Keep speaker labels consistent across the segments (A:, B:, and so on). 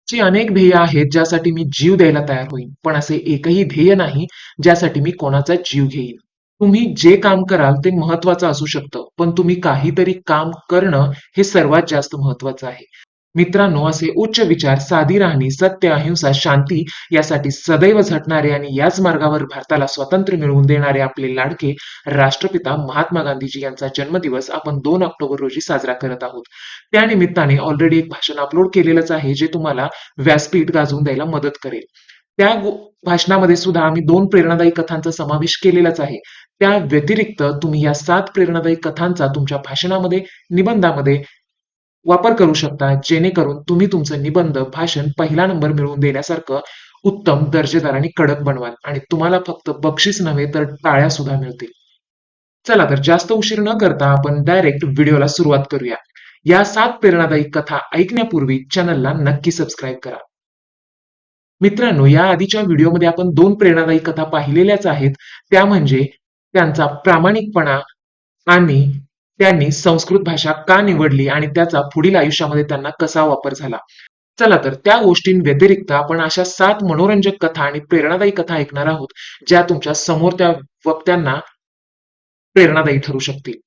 A: ची अनेक ध्येय आहेत ज्यासाठी मी जीव द्यायला तयार होईन, पण असे एकही ध्येय नाही ज्यासाठी मी कोणाचा जीव घेईन. तुम्ही जे काम कराल ते महत्वाचं असू शकतं, पण तुम्ही काहीतरी काम करणं हे सर्वात जास्त महत्वाचं आहे. मित्रांनो, असे उच्च विचार, साधी राहणी, सत्य, अहिंसा, शांती यासाठी सदैव झटणारे आणि याच मार्गावर भारताला स्वातंत्र्य मिळवून देणारे आपले लाडके राष्ट्रपिता महात्मा गांधीजी यांचा जन्मदिवस आपण 2 ऑक्टोबर रोजी साजरा करत आहोत. त्या निमित्ताने ऑलरेडी एक भाषण अपलोड केलेलंच आहे, जे तुम्हाला व्यासपीठ गाजवून द्यायला मदत करेल. त्या भाषणामध्ये सुद्धा आम्ही 2 प्रेरणादायी कथांचा समावेश केलेलाच आहे. त्या व्यतिरिक्त तुम्ही या 7 प्रेरणादायी कथांचा तुमच्या भाषणामध्ये, निबंधामध्ये वापर करू शकता, जेणेकरून तुम्ही तुमचं निबंध, भाषण पहिला नंबर मिळवून देण्यासारखं उत्तम, दर्जेदार आणि कडक बनवाल आणि तुम्हाला फक्त बक्षीस नव्हे तर टाळ्या सुद्धा मिळतील. चला तर जास्त उशीर न करता आपण डायरेक्ट व्हिडिओला सुरुवात करूया. या 7 प्रेरणादायी कथा ऐकण्यापूर्वी चॅनलला नक्की सबस्क्राईब करा. मित्रांनो, या आधीच्या व्हिडिओमध्ये आपण 2 प्रेरणादायी कथा पाहिलेल्याच आहेत. त्या म्हणजे त्यांचा प्रामाणिकपणा आणि त्यांनी संस्कृत भाषा का निवडली आणि त्याचा पुढील आयुष्यामध्ये त्यांना कसा वापर झाला. चला तर त्या गोष्टींव्यतिरिक्त आपण अशा 7 मनोरंजक कथा आणि प्रेरणादायी कथा ऐकणार आहोत, ज्या तुमच्या समोरच्या वक्त्यांना प्रेरणादायी ठरू शकतील.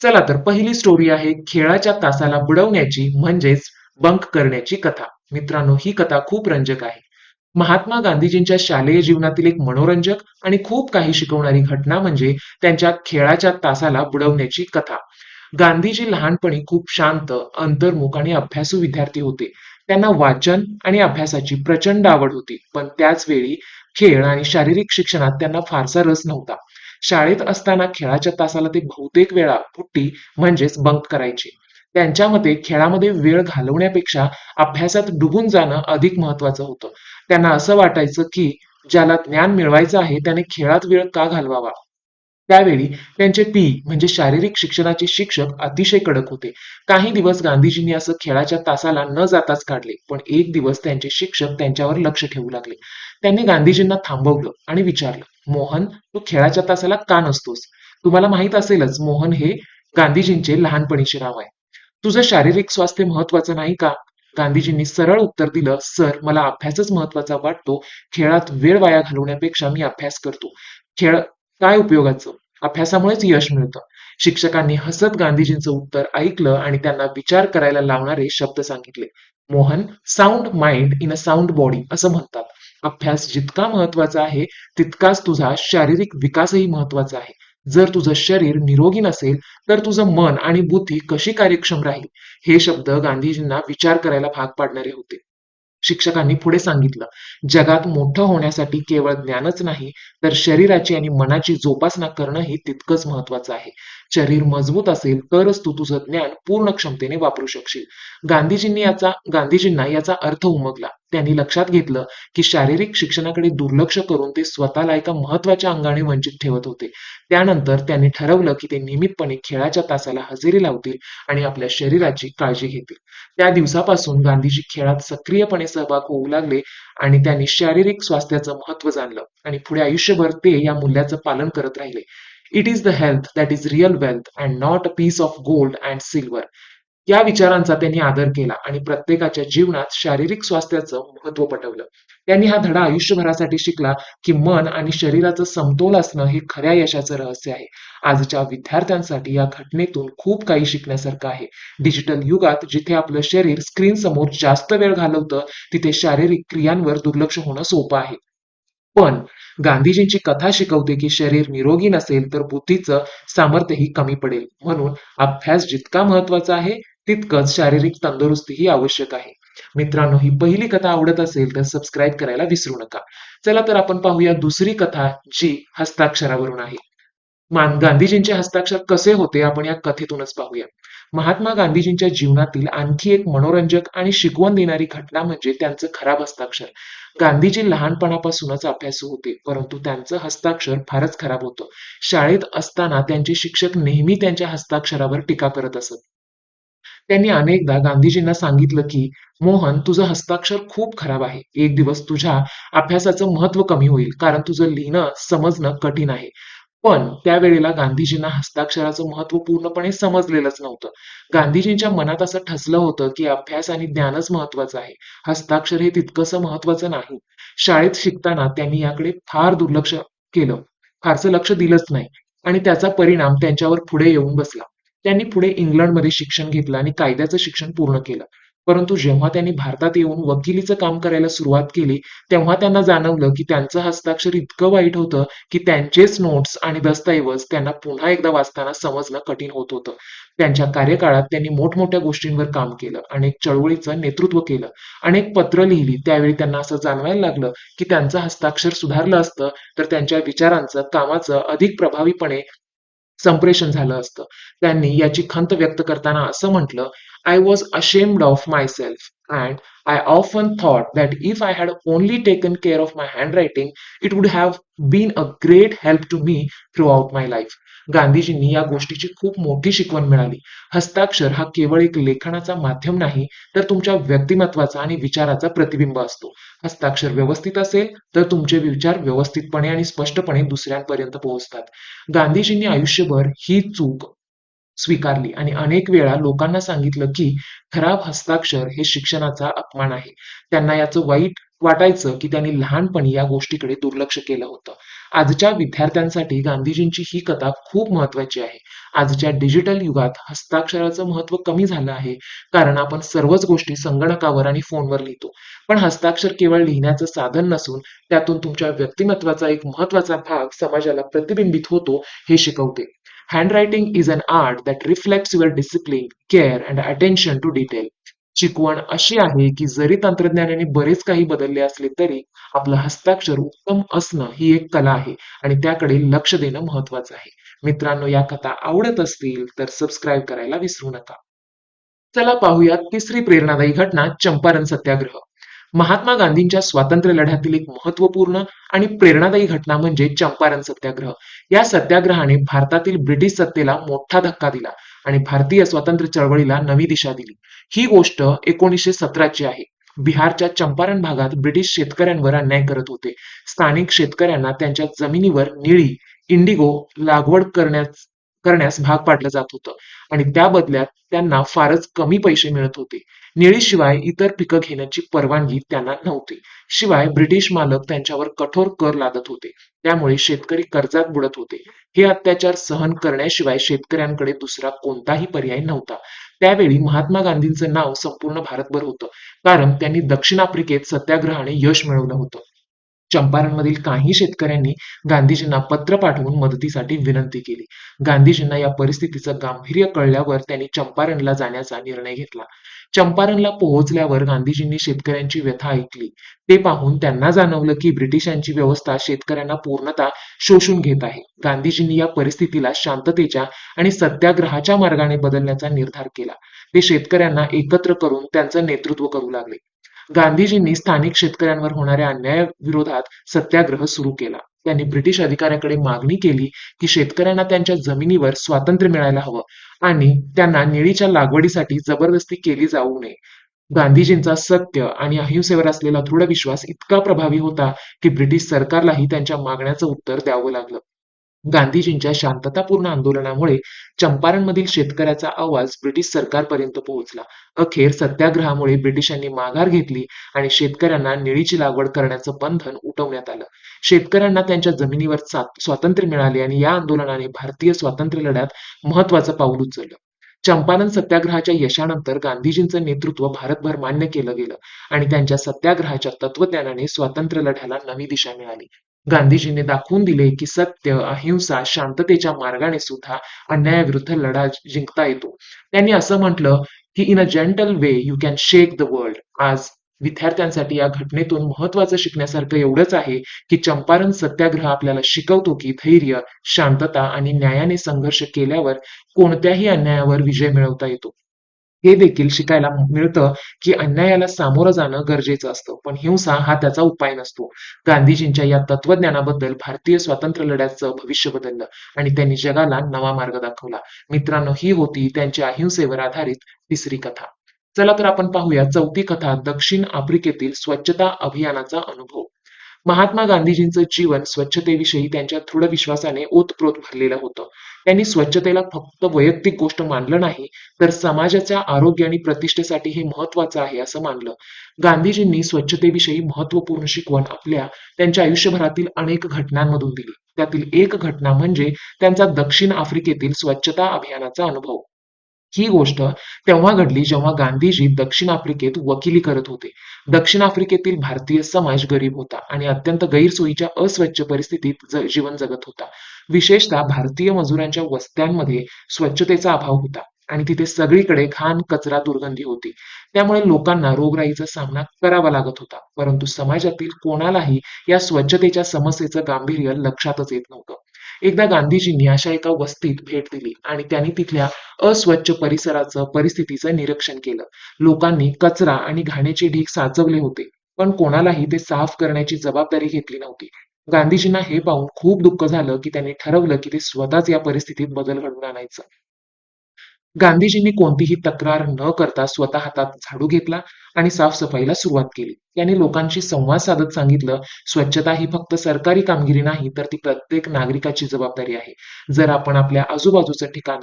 A: चला तर पहिली स्टोरी आहे खेळाच्या तासाला बुडवण्याची म्हणजेच बंक करण्याची कथा. मित्रांनो, ही कथा खूप रंजक आहे. महात्मा गांधीजींच्या शालेय जीवनातील एक मनोरंजक आणि खूप काही शिकवणारी घटना म्हणजे त्यांच्या खेळाच्या तासाला बुडवण्याची कथा. गांधीजी लहानपणी खूप शांत, अंतर्मुख आणि अभ्यासू विद्यार्थी होते. त्यांना वाचन आणि अभ्यासाची प्रचंड आवड होती, पण त्याच वेळी खेळ आणि शारीरिक शिक्षणात त्यांना फारसा रस नव्हता. शाळेत असताना खेळाच्या तासाला ते बहुतेक वेळा पुट्टी म्हणजेच बंक करायचे. त्यांच्या मते खेळामध्ये वेळ घालवण्यापेक्षा अभ्यासात डुबून जाणं अधिक महत्वाचं होतं. त्यांना असं वाटायचं की ज्याला ज्ञान मिळवायचं आहे त्याने खेळात वेळ का घालवावा. त्यावेळी त्यांचे पी म्हणजे शारीरिक शिक्षणाचे शिक्षक अतिशय कडक होते. काही दिवस गांधीजींनी असं खेळाच्या तासाला न जाताच काढले, पण एक दिवस त्यांचे शिक्षक त्यांच्यावर लक्ष ठेवू लागले. त्यांनी गांधीजींना थांबवलं आणि विचारलं, मोहन, तू खेळाच्या तासाला का नसतोस? तुम्हाला माहित असेलच, मोहन हे गांधीजींचे लहानपणीचे नाव आहे. तुझं शारीरिक स्वास्थ्य महत्वाचं नाही का? गांधीजींनी सरळ उत्तर दिलं, सर, मला अभ्यासच महत्वाचा वाटतो. खेळात वेळ वाया घालवण्यापेक्षा मी अभ्यास करतो. खेळ काय उपयोगाचं? अभ्यासामुळेच यश मिळतं. शिक्षकांनी हसत गांधीजींचं उत्तर ऐकलं आणि त्यांना विचार करायला लावणारे शब्द सांगितले. Mohan, sound mind in a sound body असं म्हणतात. अभ्यास जितका महत्वाचा आहे, तितकाच तुझा शारीरिक विकासही महत्वाचा आहे. जर तुझं शरीर निरोगी नसेल, तर तुझं मन आणि बुद्धी कशी कार्यक्षम राहील? हे शब्द गांधीजींना विचार करायला भाग पाडणारे होते. शिक्षकांनी पुढे सांगितलं, जगात मोठं होण्यासाठी केवळ ज्ञानच नाही, तर शरीराची आणि मनाची जोपासना करणंही तितकंच महत्वाचं आहे. शरीर मजबूत असेल तरच तू तुझं ज्ञान पूर्ण क्षमतेने वापरू शकशील. गांधीजींना याचा अर्थ उमगला. त्यांनी लक्षात घेतलं की शारीरिक शिक्षणाकडे दुर्लक्ष करून ते स्वतःला एका महत्वाच्या अंगाने वंचित ठेवत होते. त्यानंतर त्यांनी ठरवलं की ते नियमितपणे खेळाच्या तासाला हजेरी लावतील आणि आपल्या शरीराची काळजी घेतील. त्या दिवसापासून गांधीजी खेळात सक्रियपणे सहभाग होऊ लागले आणि त्यांनी शारीरिक स्वास्थ्याचं महत्त्व जाणलं आणि पुढे आयुष्यभर ते या मूल्याचं पालन करत राहिले. It is the health that is real wealth and not a piece of gold and silver. या विचारांचा त्यांनी आदर केला आणि प्रत्येकाच्या जीवनात शारीरिक स्वास्थ्याचं महत्त्व पटवलं. त्यांनी हा धडा आयुष्यभरासाठी शिकला की मन आणि शरीराचं समतोल असणं हे खऱ्या यशाचं रहस्य आहे. आजच्या विद्यार्थ्यांसाठी या घटनेतून खूप काही शिकण्यासारखं आहे. डिजिटल युगात जिथे आपलं शरीर स्क्रीन समोर जास्त वेळ घालवतं, तिथे शारीरिक क्रियांवर दुर्लक्ष होणं सोपं आहे. पण गांधीजींची कथा शिकवते की शरीर निरोगी नसेल तर बुद्धीचं सामर्थ्यही कमी पडेल. म्हणून अभ्यास जितका महत्वाचा आहे, तितकंच शारीरिक तंदुरुस्तीही आवश्यक आहे. मित्रांनो, ही पहिली कथा आवडत असेल तर सबस्क्राईब करायला विसरू नका. चला तर आपण पाहूया दुसरी कथा, जी हस्ताक्षरावरून आहे. गांधीजींचे हस्ताक्षर कसे होते आपण या कथेतूनच पाहूया. महात्मा गांधीजींच्या जीवनातील आणखी एक मनोरंजक आणि शिकवण देणारी घटना म्हणजे त्यांचं खराब हस्ताक्षर. गांधीजी लहानपणापासूनच अभ्यासू होते, परंतु त्यांचं हस्ताक्षर फारच खराब होतं. शाळेत असताना त्यांचे शिक्षक नेहमी त्यांच्या हस्ताक्षरावर टीका करत असत. त्यांनी अनेकदा गांधीजींना सांगितलं की मोहन, तुझं हस्ताक्षर खूप खराब आहे. एक दिवस तुझ्या अभ्यासाचं महत्त्व कमी होईल, कारण तुझं लिहिणं समजणं कठीण आहे. पण त्यावेळेला गांधीजींना हस्ताक्षराचं महत्त्व पूर्णपणे समजलेलंच नव्हतं. गांधीजींच्या मनात असं ठसलं होतं, की अभ्यास आणि ज्ञानच महत्त्वाचं आहे. हस्ताक्षर हे तितकंसं महत्त्वाचं नाही. शाळेत शिकताना त्यांनी याकडे फार दुर्लक्ष केलं. फारसं लक्ष दिलंच नाही आणि त्याचा परिणाम त्यांच्यावर पुढे येऊन बसला. त्यांनी पुढे इंग्लंडमध्ये शिक्षण घेतलं आणि कायद्याचं शिक्षण पूर्ण केलं. परंतु जेव्हा त्यांनी भारतात येऊन वकिलीचं काम करायला सुरुवात केली, तेव्हा त्यांना जाणवलं, की त्यांचं हस्ताक्षर इतकं वाईट होतं, की त्यांचेच नोट्स आणि दस्तऐवज त्यांना पुन्हा एकदा वाचताना समजणं कठीण होत होतं. त्यांच्या कार्यकाळात त्यांनी मोठमोठ्या गोष्टींवर काम केलं, अनेक चळवळीचं नेतृत्व केलं, अनेक पत्र लिहिली. त्यावेळी त्यांना असं जाणवायला लागलं, की त्यांचं हस्ताक्षर सुधारलं असतं, तर त्यांच्या विचारांचं, कामाचं अधिक प्रभावीपणे संप्रेषण झालं असतं. त्यांनी याची खंत व्यक्त करताना असं म्हटलं, "I was ashamed of myself and I often thought that if I had only taken care of my handwriting, it would have been a great help to me throughout my life." गांधीजींनी या गोष्टीची खूप मोठी शिकवण मिळाली. हस्ताक्षर हा केवळ एक लेखनाचा माध्यम नाही, तर तुमच्या व्यक्तिमत्त्वाचा आणि विचाराचा प्रतिबिंब असतो. हस्ताक्षर व्यवस्थित असेल, तर तुमचे विचार व्यवस्थितपणे आणि स्पष्टपणे दुसऱ्यांपर्यंत पोहोचतात. गांधीजींनी आयुष्यभर ही चूक स्वीकारली आणि अनेक वेळा लोकांना सांगितलं, की खराब हस्ताक्षर हे शिक्षणाचा अपमान आहे. त्यांना याचं वाईट वाटायचं, की त्यांनी लहानपणी या गोष्टीकडे दुर्लक्ष केलं होतं. आजच्या विद्यार्थ्यांसाठी गांधीजींची ही कथा खूप महत्त्वाची आहे. आजच्या डिजिटल युगात हस्ताक्षराचं महत्त्व कमी झालं आहे, कारण आपण सर्वच गोष्टी संगणकावर आणि फोनवर लिहितो. पण हस्ताक्षर केवळ लिहिण्याचं साधन नसून त्यातून तुमच्या व्यक्तिमत्त्वाचा एक महत्त्वाचा भाग समाजाला प्रतिबिंबित होतो, हे शिकवते. Handwriting is an art that reflects your discipline, care and attention to detail. शिकवण अशी आहे, की जरी तंत्रज्ञानाने बरेच काही बदलले असले तरी आपलं हस्ताक्षर उत्तम असणं ही एक कला आहे आणि त्याकडे लक्ष देणं महत्त्वाचं आहे. मित्रांनो, या कथा आवडत असतील तर सबस्क्राईब करायला विसरू नका. चला पाहूया तिसरी प्रेरणादायी घटना, चंपारण सत्याग्रह. महात्मा गांधींच्या स्वातंत्र्य लढ्यातील एक महत्त्वपूर्ण आणि प्रेरणादायी घटना म्हणजे चंपारण सत्याग्रह. या सत्याग्रहाने भारतातील ब्रिटिश सत्तेला मोठा धक्का दिला आणि भारतीय स्वातंत्र्य चळवळीला नवी दिशा दिली. ही गोष्ट 1917 ची आहे. बिहारच्या चंपारण भागात ब्रिटिश शेतकऱ्यांवर अन्याय करत होते. स्थानिक शेतकऱ्यांना त्यांच्या जमिनीवर निळी, इंडिगो लागवड करण्यास भाग पाडलं जात होतं आणि त्या बदल्यात त्यांना फारच कमी पैसे मिळत होते. निळीशिवाय इतर पिकं घेण्याची परवानगी त्यांना नव्हती. शिवाय ब्रिटिश मालक त्यांच्यावर कठोर कर लादत होते. त्यामुळे शेतकरी कर्जात बुडत होते. हे अत्याचार सहन करण्याशिवाय शेतकऱ्यांकडे दुसरा कोणताही पर्याय नव्हता. त्यावेळी महात्मा गांधींचं नाव संपूर्ण भारतभर होतं, कारण त्यांनी दक्षिण आफ्रिकेत सत्याग्रहाने यश मिळवलं होतं. चंपारणमधील काही शेतकऱ्यांनी गांधीजींना पत्र पाठवून मदतीसाठी विनंती केली. गांधीजींना या परिस्थितीचं गांभीर्य कळल्यावर त्यांनी चंपारणला जाण्याचा निर्णय घेतला. चंपारणला पोहोचल्यावर गांधीजींनी शेतकऱ्यांची व्यथा ऐकली. ते पाहून त्यांना जाणवलं, की ब्रिटिशांची व्यवस्था शेतकऱ्यांना पूर्णतः शोषून घेत आहे. गांधीजींनी या परिस्थितीला शांततेच्या आणि सत्याग्रहाच्या मार्गाने बदलण्याचा निर्धार केला. ते शेतकऱ्यांना एकत्र करून त्यांचं नेतृत्व करू लागले. गांधीजींनी स्थानिक शेतकऱ्यांवर होणाऱ्या अन्यायाविरोधात सत्याग्रह सुरू केला. त्यांनी ब्रिटिश अधिकाऱ्याकडे मागणी केली, की शेतकऱ्यांना त्यांच्या जमिनीवर स्वातंत्र्य मिळायला हवं आणि त्यांना निळीच्या लागवडीसाठी जबरदस्ती केली जाऊ नये. गांधीजींचा सत्य आणि अहिंसेवर असलेला दृढ विश्वास इतका प्रभावी होता, की ब्रिटिश सरकारलाही त्यांच्या मागण्याचं उत्तर द्यावं लागलं. गांधीजींच्या शांततापूर्ण आंदोलनामुळे चंपारणमधील शेतकऱ्याचा आवाज ब्रिटिश सरकारपर्यंत पोहोचला. अखेर सत्याग्रहामुळे ब्रिटिशांनी माघार घेतली आणि शेतकऱ्यांना निळीची लागवड करण्याचं बंधन उठवण्यात आलं. शेतकऱ्यांना त्यांच्या जमिनीवर स्वातंत्र्य मिळाले आणि या आंदोलनाने भारतीय स्वातंत्र्य लढ्यात महत्वाचं पाऊल उचललं. चंपारण सत्याग्रहाच्या यशानंतर गांधीजींचं नेतृत्व भारतभर मान्य केलं गेलं आणि त्यांच्या सत्याग्रहाच्या तत्वज्ञानाने स्वातंत्र्य लढ्याला नवी दिशा मिळाली. गांधीजींनी दाखवून दिले, की सत्य, अहिंसा, शांततेच्या मार्गाने सुद्धा अन्यायाविरुद्ध लढा जिंकता येतो. त्यांनी असं म्हटलं, की "in a gentle way you can shake the world." आज विद्यार्थ्यांसाठी या घटनेतून महत्त्वाचं शिकण्यासारखं एवढंच आहे, की चंपारण सत्याग्रह आपल्याला शिकवतो, की धैर्य, शांतता आणि न्यायाने संघर्ष केल्यावर कोणत्याही अन्यायावर विजय मिळवता येतो. हे देखील शिकायला मिळतं, की अन्यायाला सामोरं जाणं गरजेचं असतं, पण हिंसा हा त्याचा उपाय नसतो. गांधीजींच्या या तत्त्वज्ञानाबद्दल भारतीय स्वातंत्र्य लढ्याचं भविष्य बदललं आणि त्यांनी जगाला नवा मार्ग दाखवला. मित्रांनो, ही होती त्यांच्या अहिंसेवर आधारित तिसरी कथा. चला तर आपण पाहूया चौथी कथा, दक्षिण आफ्रिकेतील स्वच्छता अभियानाचा अनुभव. महात्मा गांधीजींचं जीवन स्वच्छतेविषयी त्यांच्या दृढ विश्वासाने ओतप्रोत भरलेलं होतं. त्यांनी स्वच्छतेला फक्त वैयक्तिक गोष्ट मानलं नाही, तर समाजाच्या आरोग्य आणि प्रतिष्ठेसाठी हे महत्वाचं आहे असं मानलं. गांधीजींनी स्वच्छतेविषयी महत्वपूर्ण शिकवण त्यांच्या आयुष्यभरातील अनेक घटनांमधून दिली. त्यातील एक घटना म्हणजे त्यांचा दक्षिण आफ्रिकेतील स्वच्छता अभियानाचा अनुभव. ही गोष्ट तेव्हा घडली जेव्हा गांधीजी दक्षिण आफ्रिकेत वकिली करत होते. दक्षिण आफ्रिकेतील भारतीय समाज गरीब होता आणि अत्यंत गैरसोयीच्या अस्वच्छ परिस्थितीत जीवन जगत होता. विशेषतः भारतीय मजुरांच्या वस्त्यांमध्ये स्वच्छतेचा अभाव होता आणि तिथे सगळीकडे घाण, कचरा, दुर्गंधी होती. त्यामुळे लोकांना रोगराईचा सामना करावा लागत होता. परंतु समाजातील कोणालाही या स्वच्छतेच्या समस्येचं गांभीर्य लक्षातच येत नव्हतं. एकदा गांधीजींनी अशा एका वस्तीत भेट दिली आणि त्यांनी तिथल्या अस्वच्छ परिस्थितीचं निरीक्षण केलं. लोकांनी कचरा आणि घाणेचे ढीग साचवले होते, पण कोणालाही ते साफ करण्याची जबाबदारी घेतली नव्हती. गांधीजींना हे पाहून खूप दुःख झालं की त्यांनी ठरवलं की ते स्वतःच या परिस्थितीत बदल घडवून आणायचं. गांधीजींनी कोणतीही तक्रार न करता स्वतः हातात झाडू घेतला आणि साफसफाईला सुरुवात केली. त्यांनी लोकांशी संवाद साधत सांगितलं, स्वच्छता ही फक्त सरकारी कामगिरी नाही, तर ती प्रत्येक नागरिकाची जबाबदारी आहे. जर आपण आपल्या आजूबाजूचं ठिकाण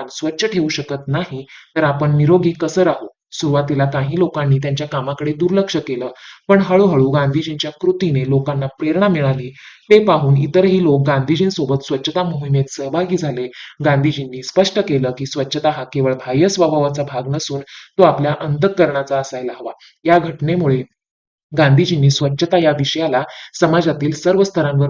A: स्वच्छ ठेवू शकत नाही, तर आपण निरोगी कसं राहू? सुरुवातीला काही लोकांनी त्यांच्या कामाकडे दुर्लक्ष केलं, पण हळूहळू गांधीजींच्या कृतीने लोकांना प्रेरणा मिळाली. ते पाहून इतरही लोक गांधीजींसोबत स्वच्छता मोहिमेत सहभागी झाले. गांधीजींनी स्पष्ट केलं की स्वच्छता हा केवळ बाह्य स्वभावाचा भाग नसून तो आपल्या अंतःकरणाचा असायला हवा. या घटनेमुळे गांधीजींनी स्वच्छता या विषयाला समाजातील सर्व स्तरांवर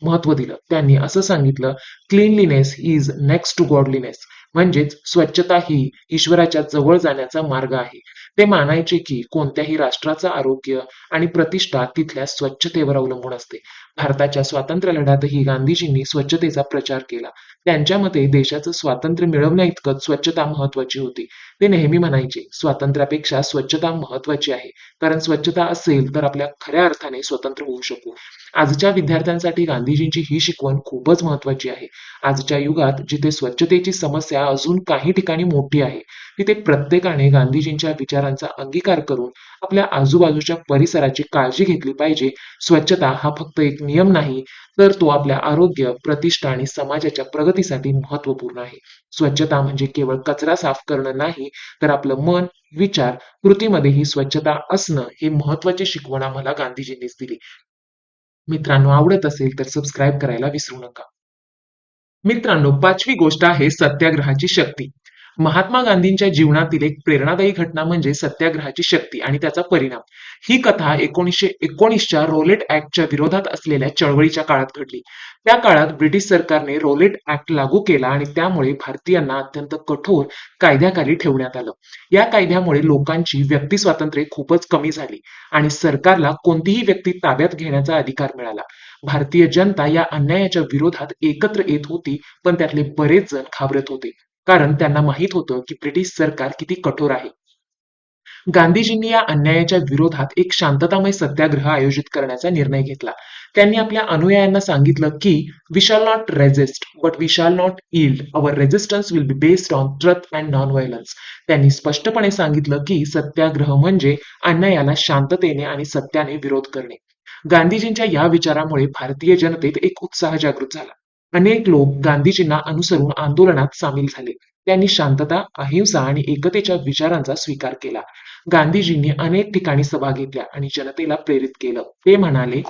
A: महत्व दिलं. त्यांनी असं सांगितलं, cleanliness is next to godliness. म्हणजेच स्वच्छता ही ईश्वराच्या जवळ जाण्याचा मार्ग आहे. ते मानायचे की कोणत्याही राष्ट्राचं आरोग्य आणि प्रतिष्ठा तिथल्या स्वच्छतेवर अवलंबून असते. भारताच्या स्वातंत्र्य लढ्यातही गांधीजींनी स्वच्छतेचा प्रचार केला. त्यांच्या मते देशाचं स्वातंत्र्य मिळवण्याइतकंच स्वच्छता महत्वाची होती. ते नेहमी म्हणायचे, स्वातंत्र्यापेक्षा स्वच्छता महत्वाची आहे, कारण स्वच्छता असेल तर आपल्या खऱ्या अर्थाने स्वतंत्र होऊ शकू. आजच्या विद्यार्थ्यांसाठी गांधीजींची ही शिकवण खूपच महत्वाची आहे. आजच्या युगात जिथे स्वच्छतेची समस्या अजून काही ठिकाणी मोठी आहे, तिथे प्रत्येकाने गांधीजींच्या विचारांचा अंगीकार करून आपल्या आजूबाजूच्या परिसराची काळजी घेतली पाहिजे. स्वच्छता हा फक्त एक नियम नाही, तर तो आपल्या आरोग्य, प्रतिष्ठा आणि समाजाच्या प्रगतीसाठी महत्वपूर्ण आहे. स्वच्छता म्हणजे केवळ कचरा साफ करणं नाही, तर आपलं मन, विचार, कृतीमध्येही स्वच्छता असणं हे महत्वाची शिकवण आम्हाला गांधीजींनीच दिली. मित्रांनो, आवडत असेल तर सबस्क्राईब करायला विसरू नका. मित्रांनो, पाचवी गोष्ट आहे सत्याग्रहाची शक्ती. महात्मा गांधींच्या जीवनातील एक प्रेरणादायी घटना म्हणजे सत्याग्रहाची शक्ती आणि त्याचा परिणाम. ही कथा 1919च्या रोलेट ऍक्टच्या विरोधात असलेल्या चळवळीच्या काळात घडली. त्या काळात ब्रिटिश सरकारने रोलेट ऍक्ट लागू केला आणि त्यामुळे भारतीयांना अत्यंत कठोर कायद्याखाली ठेवण्यात आलं. या कायद्यामुळे लोकांची व्यक्ती स्वातंत्र्य खूपच कमी झाली आणि सरकारला कोणतीही व्यक्ती ताब्यात घेण्याचा अधिकार मिळाला. भारतीय जनता या अन्यायाच्या विरोधात एकत्र येत होती, पण त्यातले बरेच जण घाबरत होते, कारण त्यांना माहित होतं की ब्रिटिश सरकार किती कठोर आहे. गांधीजींनी या अन्यायाच्या विरोधात एक शांततामय सत्याग्रह आयोजित करण्याचा निर्णय घेतला. त्यांनी आपल्या अनुयायांना सांगितलं की we shall not resist but we shall not yield. Our resistance will be based on truth and non violence. त्यांनी स्पष्टपणे सांगितलं की सत्याग्रह म्हणजे अन्यायाला शांततेने आणि सत्याने विरोध करणे. गांधीजींच्या या विचारामुळे भारतीय जनतेत एक उत्साह जागृत झाला. अनेक लोक गांधीजींना अनुसरून आंदोलनात सामील झाले. त्यांनी शांतता, अहिंसा आणि एकतेच्या विचारांचा स्वीकार केला. गांधीजींनी अनेक ठिकाणी सभा घेतल्या आणि जनतेला प्रेरित केलं. ते म्हणाले,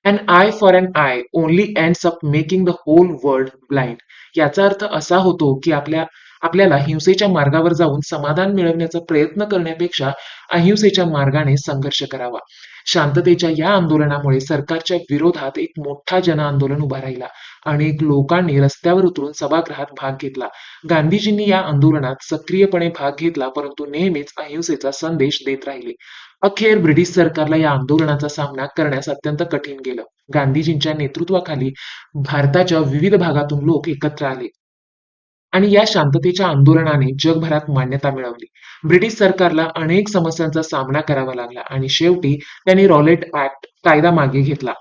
A: "An eye for an eye only ends up making the whole world blind." याचा अर्थ असा होतो की आपल्याला हिंसेच्या मार्गावर जाऊन समाधान मिळवण्याचा प्रयत्न करण्यापेक्षा अहिंसेच्या मार्गाने संघर्ष करावा. शांततेच्या या आंदोलनामुळे सरकारच्या विरोधात एक मोठा जनआंदोलन उभा राहिला. अनेक लोकांनी रस्त्यावर उतरून सभागृहात भाग घेतला. गांधीजींनी या आंदोलनात सक्रियपणे भाग घेतला, परंतु नेहमीच अहिंसेचा संदेश देत राहिले. अखेर ब्रिटिश सरकारला या आंदोलनाचा सामना करण्यास अत्यंत कठीण गेलं. गांधीजींच्या नेतृत्वाखाली भारताच्या विविध भागातून लोक एकत्र आले आणि या शांततेच्या आंदोलनाने जगभरात मान्यता मिळवली. ब्रिटिश सरकारला अनेक समस्यांचा सामना करावा लागला आणि शेवटी त्यांनी रॉलेट ऍक्ट कायदा मागे घेतला.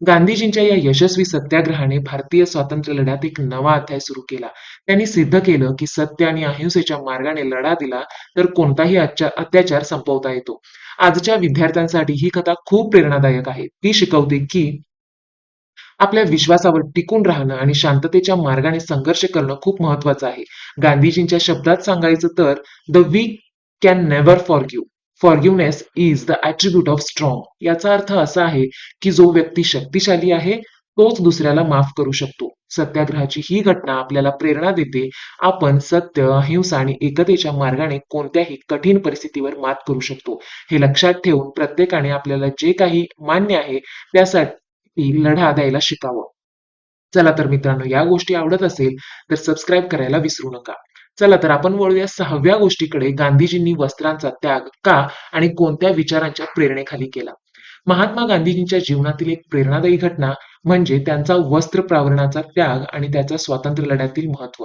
A: गांधीजींच्या या यशस्वी सत्याग्रहाने भारतीय स्वातंत्र्य लढ्यात एक नवा अध्याय सुरू केला. त्यांनी सिद्ध केलं की सत्य आणि अहिंसेच्या मार्गाने लढा दिला तर कोणताही अत्याचार संपवता येतो. आजच्या विद्यार्थ्यांसाठी ही कथा खूप प्रेरणादायक आहे. ती शिकवते की आपल्या विश्वासावर टिकून राहणं आणि शांततेच्या मार्गाने संघर्ष करणं खूप महत्वाचं आहे. गांधीजींच्या शब्दात सांगायचं तर, the weak can never forgive. Forgiveness is the attribute of strong. याचा अर्थ असा आहे की जो व्यक्ती शक्तिशाली आहे तोच दुसऱ्याला माफ करू शकतो. सत्याग्रहाची ही घटना आपल्याला प्रेरणा देते. आपण सत्य, अहिंसा आणि एकतेच्या मार्गाने कोणत्याही कठीण परिस्थितीवर मात करू शकतो. हे लक्षात ठेवून प्रत्येकाने आपल्याला जे काही मान्य आहे त्यासाठी लढा द्यायला शिकावं. चला तर मित्रांनो, या गोष्टी आवडत असेल तर सबस्क्राईब करायला विसरू नका. चला तर आपण वळूया 6व्या गोष्टीकडे, गांधीजींनी वस्त्रांचा त्याग का आणि कोणत्या विचारांच्या प्रेरणेखाली केला. महात्मा गांधीजींच्या जीवनातील एक प्रेरणादायी घटना म्हणजे त्यांचा वस्त्र प्रावरणाचा त्याग आणि त्याचा स्वातंत्र्य लढ्यातील महत्व.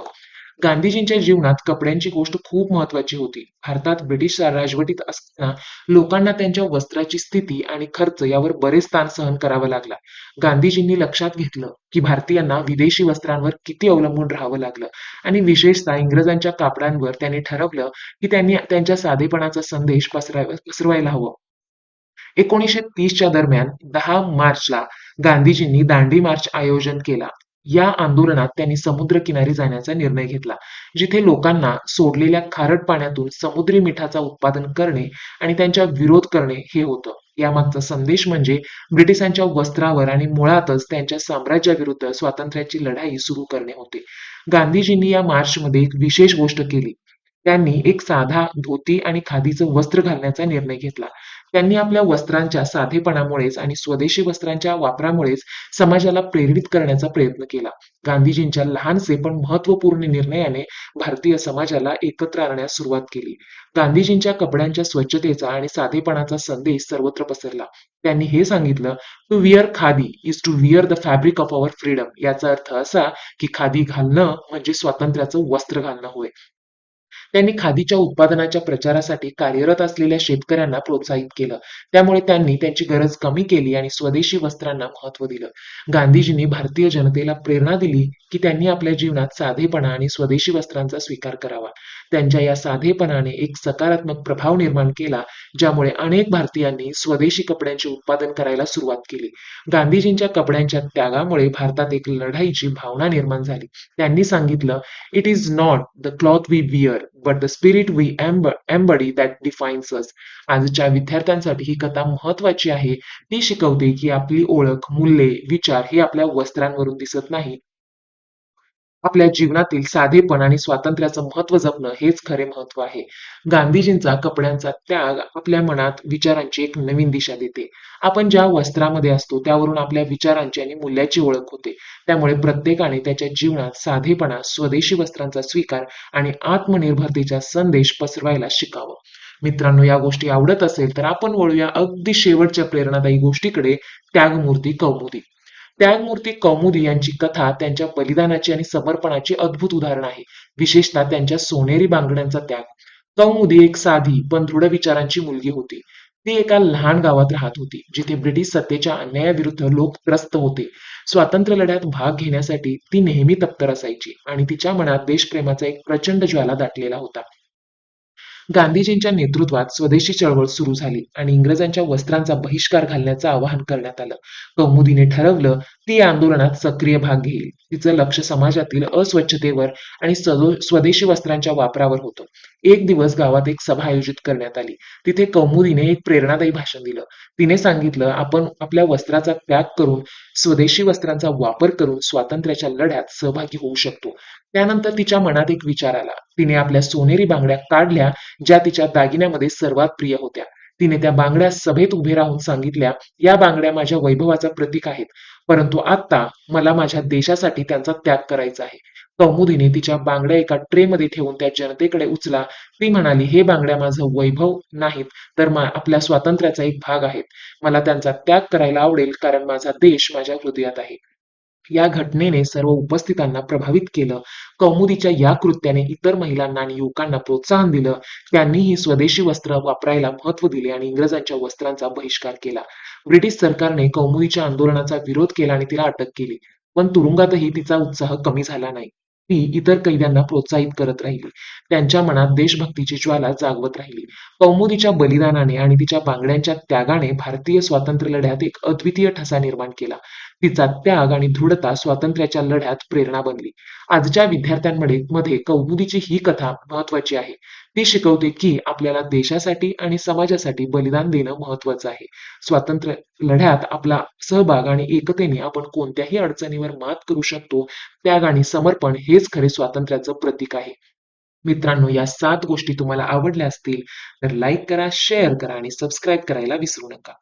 A: गांधीजींच्या जीवनात कपड्यांची गोष्ट खूप महत्वाची होती. भारतात ब्रिटिश राजवटीत असताना लोकांना त्यांच्या वस्त्राची स्थिती आणि खर्च यावर बरेच ताण सहन करावा लागला. गांधीजींनी लक्षात घेतलं की भारतीयांना विदेशी वस्त्रांवर किती अवलंबून राहावं लागलं आणि विशेषतः इंग्रजांच्या कापडांवर त्यांनी ठरवलं की त्यांनी त्यांच्या साधेपणाचा संदेश पसरवायला हवं. 1930च्या दरम्यान 10 मार्चला गांधीजींनी दांडी मार्च आयोजन केला. या आंदोलनात त्यांनी समुद्रकिनारी जाण्याचा निर्णय घेतला, जिथे लोकांना सोडलेल्या खारट पाण्यातून समुद्री मिठाचा उत्पादन करणे आणि त्यांच्या विरोध करणे हे होतं. यामागचा संदेश म्हणजे ब्रिटिशांच्या वस्त्रावर आणि मुळातच त्यांच्या साम्राज्याविरुद्ध स्वातंत्र्याची लढाई सुरू करणे होते. गांधीजींनी या मार्चमध्ये एक विशेष गोष्ट केली. त्यांनी एक साधा धोती आणि खादीचं वस्त्र घालण्याचा निर्णय घेतला. त्यांनी आपल्या वस्त्रांच्या साधेपणामुळेच आणि स्वदेशी वस्त्रांच्या वापरामुळेच समाजाला प्रेरित करण्याचा प्रयत्न केला. गांधीजींच्या लहानसे पण महत्त्वपूर्ण निर्णयाने भारतीय समाजाला एकत्र आणण्यास सुरुवात केली. गांधीजींच्या कपड्यांच्या स्वच्छतेचा आणि साधेपणाचा संदेश सर्वत्र पसरला. त्यांनी हे सांगितलं, to wear khadi is to wear the fabric of our freedom. याचा अर्थ असा की खादी घालणं म्हणजे स्वातंत्र्याचं वस्त्र घालणं होय. त्यांनी खादीच्या उत्पादनाच्या प्रचारासाठी कार्यरत असलेल्या शेतकऱ्यांना प्रोत्साहित केलं. त्यामुळे त्यांनी त्यांची गरज कमी केली आणि स्वदेशी वस्त्रांना महत्त्व दिलं. गांधीजींनी भारतीय जनतेला प्रेरणा दिली की त्यांनी आपल्या जीवनात साधेपणा आणि स्वदेशी वस्त्रांचा स्वीकार करावा. त्यांच्या या साधेपणाने एक सकारात्मक प्रभाव निर्माण केला, ज्यामुळे अनेक भारतीयांनी स्वदेशी कपड्यांचे उत्पादन करायला सुरुवात केली. गांधीजींच्या कपड्यांच्या त्यागामुळे भारतात एक लढाईची भावना निर्माण झाली. त्यांनी सांगितलं, it is not the cloth we wear but the spirit we embody that defines us. आजच्या विद्यार्थ्यांसाठी ही कथा महत्वाची आहे. ती शिकवते की आपली ओळख, मूल्ये, विचार हे आपल्या वस्त्रांवरून दिसत नाही. आपल्या जीवनातील साधेपण आणि स्वातंत्र्याचं महत्त्व जपणं हेच खरे महत्त्व आहे. गांधीजींचा कपड्यांचा त्याग आपल्या मनात विचारांची एक नवीन दिशा देते. आपण ज्या वस्त्रामध्ये असतो त्यावरून आपल्या विचारांची आणि मूल्याची ओळख होते. त्यामुळे प्रत्येकाने त्याच्या जीवनात साधेपणा, स्वदेशी वस्त्रांचा स्वीकार आणि आत्मनिर्भरतेचा संदेश पसरवायला शिकावं. मित्रांनो, या गोष्टी आवडत असेल तर आपण वळूया अगदी शेवटच्या प्रेरणादायी गोष्टीकडे, त्यागमूर्ती कौमुदी. त्यागमूर्ती कौमुदी यांची कथा त्यांच्या बलिदानाची आणि समर्पणाची अद्भुत उदाहरण आहे. विशेषतः त्यांच्या सोनेरी बांगड्यांचा त्याग. कौमुदी एक साधी पण दृढ विचारांची मुलगी होती. ती एका लहान गावात राहत होती, जिथे ब्रिटिश सत्तेच्या अन्यायाविरुद्ध लोक त्रस्त होते. स्वातंत्र्य लढ्यात भाग घेण्यासाठी ती नेहमी तत्पर असायची आणि तिच्या मनात देशप्रेमाचा एक प्रचंड ज्वाला दाटलेला होता. गांधीजींच्या नेतृत्वात स्वदेशी चळवळ सुरू झाली आणि इंग्रजांच्या वस्त्रांचा बहिष्कार घालण्याचं आवाहन करण्यात आलं. कौमुदीने ठरवलं ती या आंदोलनात सक्रिय भाग घेईल. तिचं लक्ष समाजातील अस्वच्छतेवर आणि स्वदेशी वस्त्रांच्या वापरावर होतं. एक दिवस गावात एक सभा आयोजित करण्यात आली. तिथे कौमुदीने एक प्रेरणादायी भाषण दिलं. तिने सांगितलं, आपण आपल्या वस्त्राचा त्याग करून स्वदेशी वस्त्रांचा वापर करून स्वातंत्र्याच्या लढ्यात सहभागी होऊ शकतो. त्यानंतर तिच्या मनात एक विचार आला. तिने आपल्या सोनेरी बांगड्या काढल्या, ज्या तिच्या दागिन्यामध्ये सर्वात प्रिय होत्या. तिने त्या बांगड्या सभेत उभे राहून सांगितल्या, या बांगड्या माझ्या वैभवाचा प्रतीक आहेत, परंतु आता मला माझ्या देशासाठी त्यांचा त्याग करायचा आहे. कौमुदीने तिच्या बांगड्या एका ट्रेमध्ये ठेवून त्या जनतेकडे उचला. ती म्हणाली, हे बांगड्या माझं वैभव नाहीत, तर आपल्या स्वातंत्र्याचा एक भाग आहेत. मला त्यांचा त्याग करायला आवडेल, कारण माझा देश माझ्या हृदयात आहे. या घटनेने सर्व उपस्थितांना प्रभावित केलं. कौमुदीच्या या कृत्याने इतर महिलांना आणि युवकांना प्रोत्साहन दिलं. त्यांनीही स्वदेशी वस्त्र वापरायला महत्त्व दिले आणि इंग्रजांच्या वस्त्रांचा बहिष्कार केला. ब्रिटिश सरकारने कौमुदीच्या आंदोलनाचा विरोध केला आणि तिला अटक केली. पण तुरुंगातही तिचा उत्साह कमी झाला नाही. ती इतर कैद्यांना प्रोत्साहित करत राहिली. त्यांच्या मनात देशभक्तीची ज्वाला जागवत राहिली. कौमुदीच्या बलिदानाने आणि तिच्या बांगड्यांच्या त्यागाने भारतीय स्वातंत्र्य लढ्यात एक अद्वितीय ठसा निर्माण केला. तिचा त्याग आणि दृढता स्वातंत्र्याच्या लढ्यात प्रेरणा बनली. आजच्या विद्यार्थ्यांमध्ये मध्ये कौमुदीची ही कथा महत्वाची आहे. ती शिकवते की आपल्याला देशासाठी आणि समाजासाठी बलिदान देणं महत्वाचं आहे. स्वातंत्र्य लढ्यात आपला सहभाग आणि एकतेने आपण कोणत्याही अडचणीवर मात करू शकतो. त्याग आणि समर्पण हेच खरे स्वातंत्र्याचं प्रतीक आहे. मित्रांनो, या 7 गोष्टी तुम्हाला आवडल्या असतील तर लाईक करा, शेअर करा आणि सबस्क्राईब करायला विसरू नका.